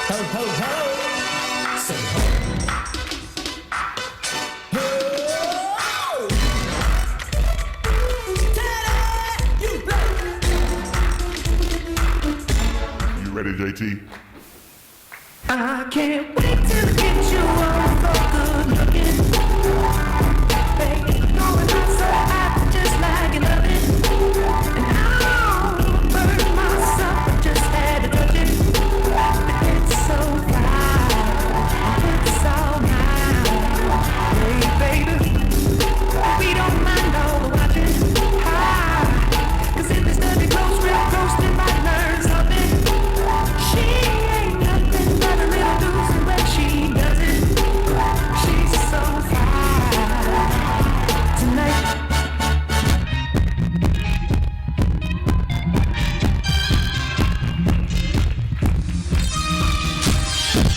Ho, ho, ho. Say ho. You ready, JT? I can't wait to get you all so good looking. Baby, going outside, I just like it, love it. And I'll burn myself, I just had to touch it. It's so fine, it's all mine. Hey, baby, we don't mind all the watching. Hi, 'cause if it's study close, real close, then might learn something. She ain't nothing but a little doozy when she does it. She's so fine tonight.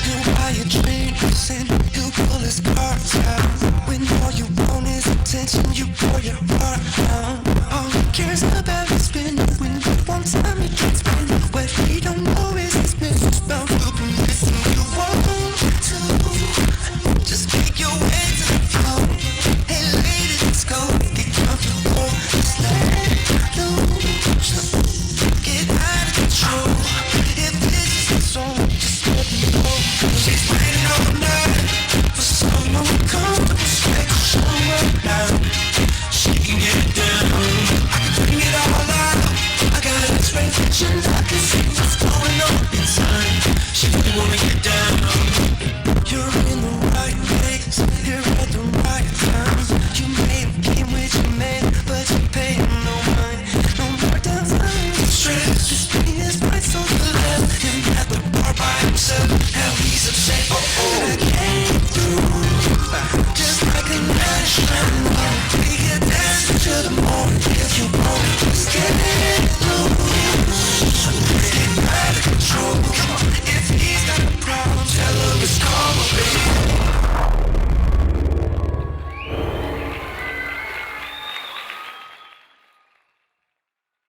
He'll buy you drinks and he'll pull his cards out. When all you want is attention, you pour your heart out. All he cares about is spending. When he wants time, he can spend it. What he don't know is his business about helping listen. You want to just make your way to the floor. Hey ladies, let's go. Get comfortable. Just let loose. Get out of control. If this is the song, just let me know. She's waiting all night for someone comfortable, straight to show up now. She can get it down. I can bring it all out. I got expectations. I can see what's going on inside. She really wanna get